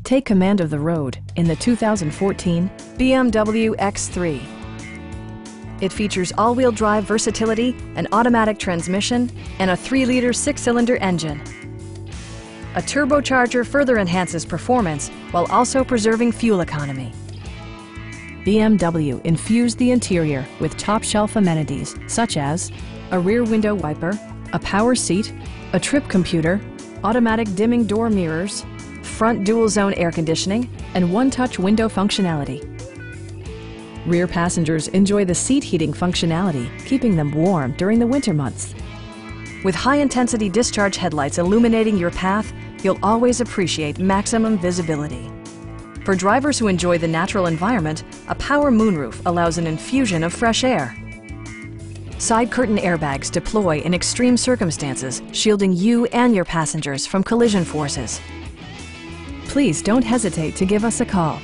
Take command of the road in the 2014 BMW X3. It features all-wheel drive versatility, an automatic transmission, and a 3-liter 6-cylinder engine. A turbocharger further enhances performance while also preserving fuel economy. BMW infused the interior with top-shelf amenities such as a rear window wiper, a power seat, a trip computer, automatic dimming door mirrors, front dual-zone air conditioning, and one-touch window functionality. Rear passengers enjoy the seat heating functionality, keeping them warm during the winter months. With high-intensity discharge headlights illuminating your path, you'll always appreciate maximum visibility. For drivers who enjoy the natural environment, a power moonroof allows an infusion of fresh air. Side curtain airbags deploy in extreme circumstances, shielding you and your passengers from collision forces. Please don't hesitate to give us a call.